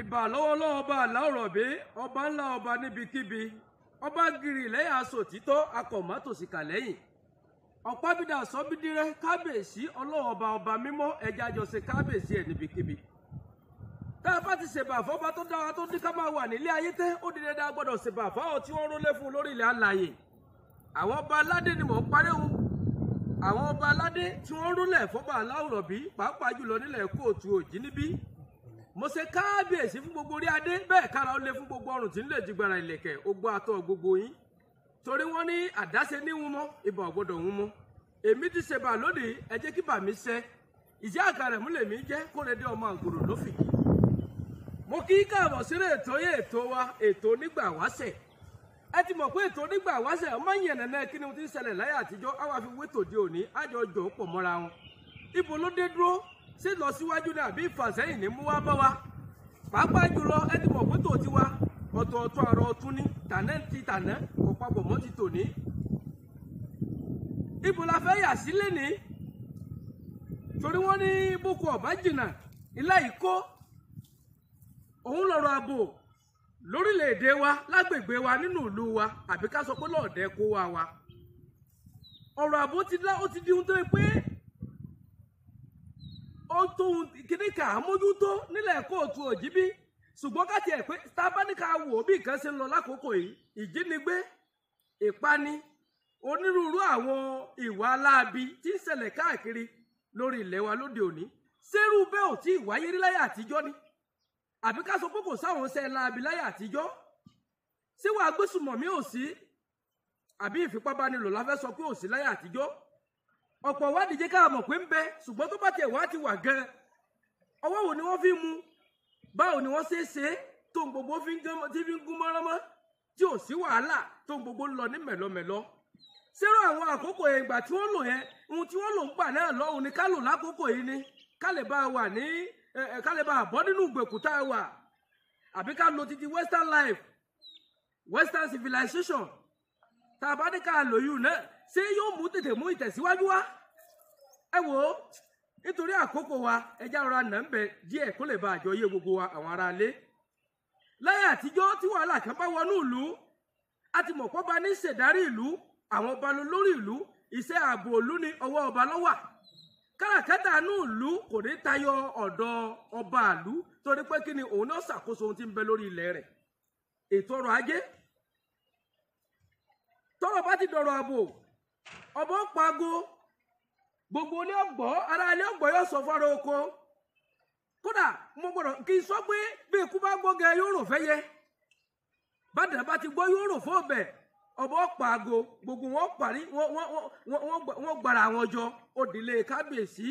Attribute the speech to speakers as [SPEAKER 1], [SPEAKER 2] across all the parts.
[SPEAKER 1] ìbà lọ́wọ́lọ́wọ́ ọba àláòrọ̀bí ọba ńlá ọba níbikíbi ọba gírì lẹ́yìn aṣọ òtítọ́ akọ̀mọ́tòsíkà lẹ́yìn ọ̀pábídà sọ́bídírẹ́ kábíyèsí ọlọ́wọ́ ọba mímọ́ ẹja àjọṣe kábíyèsí ẹ̀ níbikíbi. tá a bá ti ṣèbà fọ́ba tó dára tó ní ká máa wà nílé ayé tẹ́ ó di dandan gbọ́dọ̀ ṣèbà fáwọn tí wọ́n rólé fún lórí ilẹ̀ alààyè. àwọn ọba aládé ni mò ń parí òun àwọn ọba aládé tí wọ́n rólẹ̀ fọ́ba àláòrọ̀bí pàápàá jùlọ nílẹ̀ kóòtù òjì níbí. mo ṣe kábíyèsí fún gbogbo orí adé bẹ́ẹ̀ kára ó lé fún gbogbo ọrùn tí ń lè jigbara ìlẹ̀kẹ̀ ogbó atọ́ gbogbo yín torí wọ́n ní àdáṣe ní wọn mọ́ ìbà ọ̀gbọ́dọ̀ wọn mọ́ èmi ti ṣèbà lónìí ẹ jẹ́ kí bà mí ṣẹ ìjẹ́ àkàrẹ̀ mú lèmi jẹ́ kórèdé ọmọ àgùrò lófìkì. mo kí káàbọ̀ sínú ètò wa ètò onígbà wáṣẹ̀ ẹ ti mọ̀ pé ètò onígbà wáṣẹ̀ ọmọ yẹn nẹ́nẹ́ kí ni mo ti ń ṣẹlẹ̀ láyé àtijọ́ àwa fi wé tòde òní àjọ jọ pọ̀ mọ́ra wọn ibo ló dé dúró sí lọ síwájú ní àbí ìfàsẹ́yìn ní mú wá bá wa pàápàá jùlọ ẹ ti mọ̀ pé tòótí wa ọ̀tọ̀ọ̀tọ̀ àrọ̀ ọ̀tún ní tànà ti tànà kò papọ̀ mọ́ ti tòní. ibo la fẹ́ yà sílé ní torí wọ́n ní boko ọ̀bá jìnnà ilé ìkó òun lọ̀rọ̀ ààbò lórílẹ̀‐èdè wa lágbègbè wa nínú ìlú wa àbí ká sọ pé lọ́ọ̀dẹ́ kó wa ọ̀rọ̀ ààbò ti di ohun tó yẹ pé ó tóun kíní ká mójútó nílẹ̀ kóòtù òjìbí ṣùgbọ́n ká tiẹ̀ pé tábánikà wò bí nǹkan ṣe ń lọ lákòókò yìí ìjínigbé ìpani onírúurú àwọn ìwà aláàbí tí ń ṣẹlẹ̀ káàkiri lórí ilẹ̀ wa lóde òní ṣerú bẹ́ẹ̀ ò tí ì wáyé rí láyé àtijọ́ ni àbí ká sọ pé kò sáwọn ṣe láabi láyé àtijọ́ ṣé wàá gbésùmọ̀mí ò sí àbí ìfipábánilò la fẹ́ sọ pé ò sí láyé àtijọ́ ọ̀pọ̀ wádìí jẹ́ ká mọ̀ pé ń bẹ ṣùgbọ́n tó bá tiẹ̀ wá ti wà gan ọwọ́ wo ni wọ́n fi mú báwo ni wọ́n ṣe tó ń gbogbo fi ń gún mọ́ránmọ́ tí ò sí wàhálà tó ń gbogbo ń lọ ní mẹ̀lọmẹ̀lọ. ṣérò àwọn àkókò ìgbà tí wọ́n lò yẹn ohun tí wọ́n lò ń gbà náà lọ́hùn ni ká lò lákòókò yìí ni ká lè bá wà ní ká lè bá bọ́ nínú ìgbèkùn tá a wà àbí ká lo titi western life western civilization tá a bá ní ká lò yìí náà ṣé yóò mú tètè mú ìtẹ̀síwájú wá ẹ wò ó nítorí àkókò wa ẹjá rọra nà ń bẹ díẹ̀ kó lè bá àjọ yé gbogbo wa àwọn ará ilé láyé àtijọ́ tí wàhálà kan bá wọnú ìlú a ti mọ̀ pọ́ba ní ṣèdarí ìlú àwọn ọba lórí ìlú iṣẹ́ ààbò ìlú ní ọwọ́ ọba ló wà káràkátà inú ìlú kò ní tayọ ọ̀dọ̀ ọba ìlú torí pé kí ni òun náà ṣàkóso ohun tí ń bẹ lórí ilẹ̀ rẹ̀ ètò ọrọ̀ ajé tọ́rọ̀ bá ti dọ̀rọ̀ ààbò ọba ń pago gbogbo ilé ọgbọ ara ilé ọgbọ yóò sọ fọrọ oko kódà mo gbọ́dọ̀ kí n sọ pé bí ikú bá gbọgẹ yóò rò fẹyẹ bàdàn bá ti gbọ́ yóò rò fún ọbẹ ọba pàgò gbogbo wọn parí wọn gbàrà àwọn jọ òdìlé kábíyèsí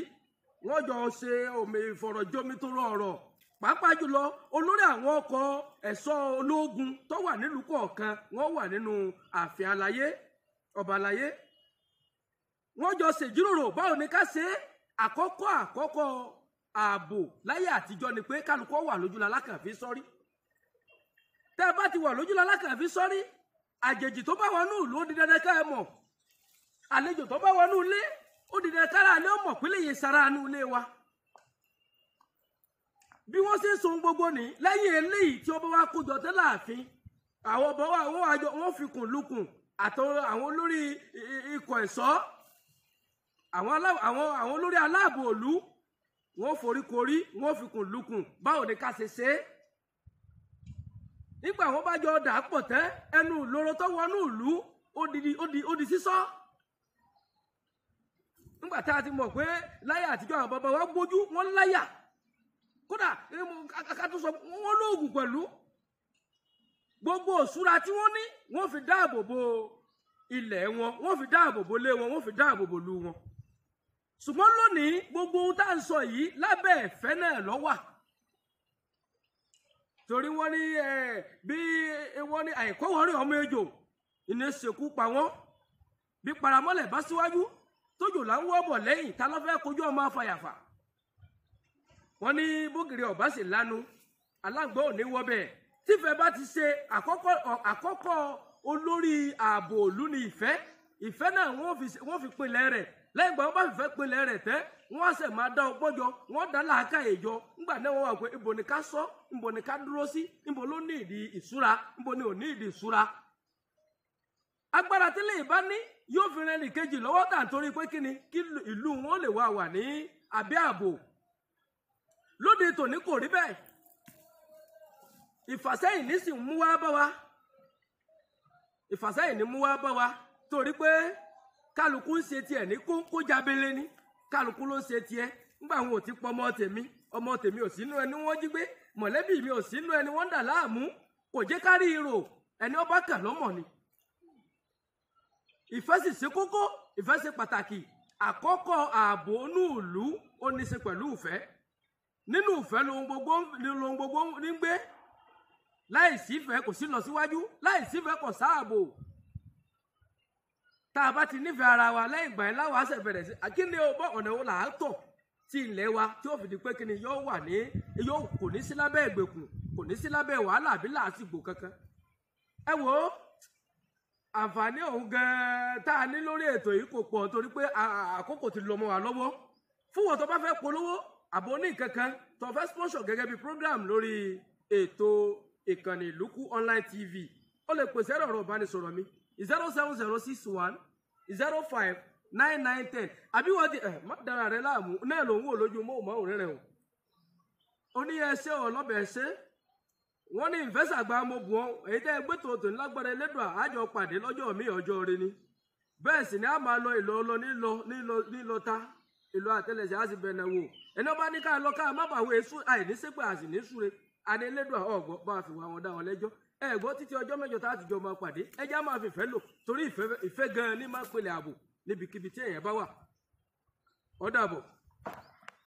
[SPEAKER 1] wọn jọ ṣe omi ìfọ̀rọ̀jomi tó rọrọ pàápàá jùlọ olórí àwọn ọkọ̀ ẹ̀ṣọ́ ológun tó wà nílùú kọ̀ọ̀kan wọn wà nínú ààfin aláyé ọba aláyé wọ́n jọ ṣèjíròrò báwo ni ká ṣe àkọ́kọ́ ààbò láyé àtijọ́ ni pé kálukọ́ wà lójúlá lákànfí sọ́rí tẹ́ ẹ bá ti wà lójúlá lákànfí sọ́rí àjèjì tó bá wọnú ìlú ó di dandan ká ẹ mọ̀ àlejò tó bá wọnú ilé ó di dandan kára ilé ọmọ pínlẹ̀ yìí sara inú ilé wa bí wọ́n ṣe ń so gbogbo ní lẹ́yìn eléyìí tí ọba wa kójọ tẹ́ láàfin àwọn ọba wa wọ́n fi kùn lukùn àtàwọn àwọn olórí ikọ̀ ẹ̀ṣọ́ àwọn olórí aláàbò òlu wọn foríkorí wọn fi kùn lukùn báwo ni ká ṣe ṣe nígbà wọn bá jọ dà pọ̀ tẹ́ ẹnu ìloro tó wọnú ìlú ó di sísọ nígbà tá a ti mọ̀ pé láyà àtijọ́ àwọn bàbá wa gbójú wọn láyà kódà akátó sọ wọn lóògùn pẹ̀lú gbogbo òṣùra tí wọ́n ní wọ́n fi dáàbò bo ilẹ̀ wọn wọ́n fi dáàbò bo ilé wọn wọ́n fi dáàbò bo ìlú wọn ṣùgbọ́n lónìí gbogbo ohun tá à ń sọ yìí lábẹ́ ẹ̀fẹ́ náà ló wà torí wọ́n ní bí wọ́n ní àìkọ́wọ́rí ọmọ ejò ìní ṣekú pa wọ́n bí paramọ́lẹ̀ bá síwájú tójò là ń wọ́ bọ̀ lẹ́yìn ta ló fẹ́ kojú ọmọ afàyàfà wọ́n ní bógiri ọ̀bá sì lanu aláǹgbá ò ní wọ́ bẹ́ẹ̀ tífẹ́ bá ti ṣe àkọ́kọ́ olórí ààbò ìlú ní ìfẹ́ náà wọ́n fi pinlẹ̀ rẹ̀ lẹ́yìn ìgbà wọn bá fẹ́ pinlẹ̀ rẹ̀ tẹ́ wọ́n á sẹ̀ máa dá ọgbọ́n jọ wọ́n dá làákàyè jọ nígbà náà wọ́n wà pé ibo ni ká sọ ibo ni ká dúró sí ibo ló ní ìdí ìṣúra ibo ni ò ní ìdí ìṣúra. agbára tẹ́lẹ̀ ìbá ní yóò fi rẹ́ nìkejì lọ́wọ́ tà nítorí pé kí ìlú wọn lè wà ní abẹ́ ààbò. lóde tòní kò rí bẹ́ẹ̀ ìfàsẹ́yìn ní sì mú wá bá wa ìfàsẹ́yìn ní mú wá bá wa torí pé kálukú ń ṣe tiẹ̀ ní kó jábélé ní kálukú ló ń ṣe tiẹ̀ nígbà wọn ò ti pọ̀ ọmọ tèmi ò sínú ẹni wọ́n jí gbé mọ̀lẹ́bí mi ò sínú ẹni wọ́n ń dà láàmú kò jẹ́ kárí irò ẹni ọba kàn lọ́mọ̀ ni. ìfẹ́ sì ṣe kókó ìfẹ́ ṣe pàtàkì àkọ́kọ́ ààbò inú ìlú ó ní ṣe pẹ̀lú ìfẹ́ nínú ìfẹ́ lohun gbogbo ní gbé láìsí ìfẹ́ kò sí lọ síwájú láìsí ìfẹ́ kò sáàbò. tá a bá ti nífẹ̀ẹ́ ara wa lẹ́yìn ìgbà yẹn láwọn àṣẹ bẹ̀rẹ̀ sí akíní ọgbọ́n ọ̀nà wo là á tọ̀ tí ilẹ̀ wa tí ó fi di pé kíni yóò kò ní sí lábẹ́ ìgbèkùn kò ní sí lábẹ́ wàhálà àbí làásìgbò kankan. ẹ wo àǹfààní òun gan-an tá a ní lórí ètò yìí kò pọ̀ torí pé àkókò ti lọ mọ́ wa lọ́wọ́ fún wọn tó bá fẹ́ polówó àbò ní kankan tó fẹ́ sponsor gẹ́gẹ́ bí program lórí ètò ìkànnì Ìlúkù online tv ó lè pèsè ẹ̀rọ ìbánisọ̀rọ̀ mi 07061 05 9910 àbí wọ́n ti má dára rẹ láàmú náà ló ń wò lójú móhùnmáwòrán rẹ o. ó ní ẹṣẹ́ ọlọ́bẹ̀ ẹṣẹ́ wọ́n ní ìfẹ́sàgbà mo bù ọ́ èyí tẹ́ ẹgbẹ́ tòótọ́ ńlágbára Elédùà àjọ pàdé lọ́jọ́ mi ọjọ́ rẹ ni bẹ́ẹ̀ sì ni a máa lọ nílọ ta ìlú àtẹlẹsẹ̀ á sì bẹ̀rẹ̀ wò ẹni ọba ní ká lọ ká má bàa wo èso àìní sépè àsì ní súre adé Elédùà ọ̀gbọ́n bá fi wá wọn dá wọn lẹ́jọ́ ẹ̀gbọ́n títí ọjọ́ mẹ́jọ tá a ti jọ máa pàdé ẹjá máa fi ìfẹ́ lò torí ìfẹ́ gan-an ní máa pèlè ààbò níbikíbi tí èèyàn bá wà ó dàbọ̀.